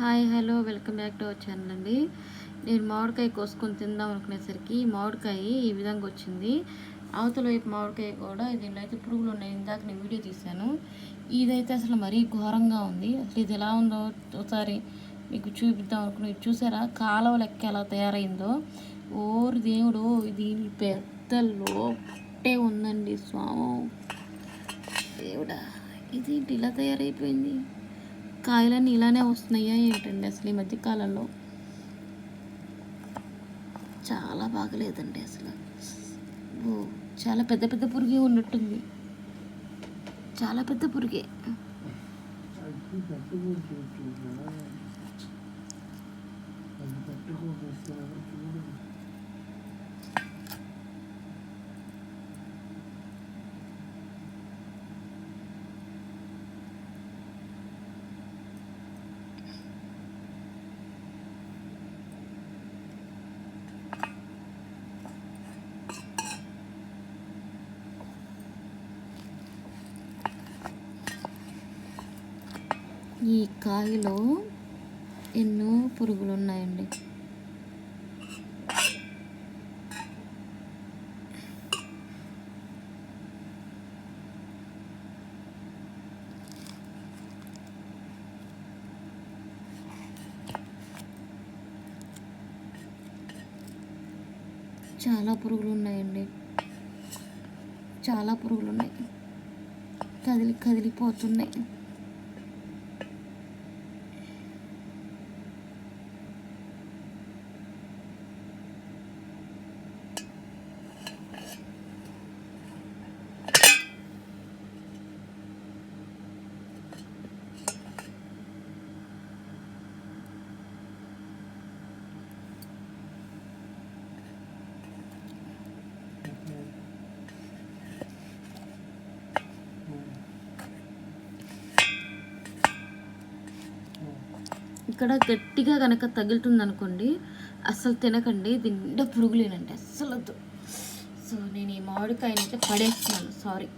Hi hello welcome back to our channel అండి. నేను మామిడికాయ కోసుకొని తిందాం అనుకునేసరికి మామిడికాయ ఈ విధంగా వచ్చింది. అవతల వైపు మామిడికాయ కూడా దీనిలో అయితే పురుగులు ఉన్నాయి. ఇందాక నేను వీడియో తీశాను. ఇదైతే అసలు మరీ ఘోరంగా ఉంది. అసలు ఇది ఎలా ఉందో ఒకసారి మీకు చూపిద్దాం అనుకుని చూసారా కాలువ లెక్క ఎలా తయారైందో. ఓరి దేవుడు, ఇది పెద్దలో పుట్టే ఉందండి స్వామి దేవుడా. ఇది ఇలా తయారైపోయింది. కాయలన్నీ ఇలానే వస్తున్నాయా ఏంటండి అసలు ఈ మధ్యకాలంలో? చాలా బాగలేదండి అసలు. చాలా పెద్ద పెద్ద పురుగే ఉన్నట్టుంది. చాలా పెద్ద పురుగే. ఈ కాయలో ఎన్నో పురుగులు ఉన్నాయండి. చాలా పురుగులు ఉన్నాయండి. చాలా పురుగులు ఉన్నాయి. కదిలిపోతున్నాయి. ఇక్కడ గట్టిగా కనుక తగులుతుంది అనుకోండి, అస్సలు తినకండి. నిండా పురుగులేనండి, అస్సలు వద్దు. సో నేను ఈ మామిడికాయనైతే పడేస్తున్నాను. సారీ.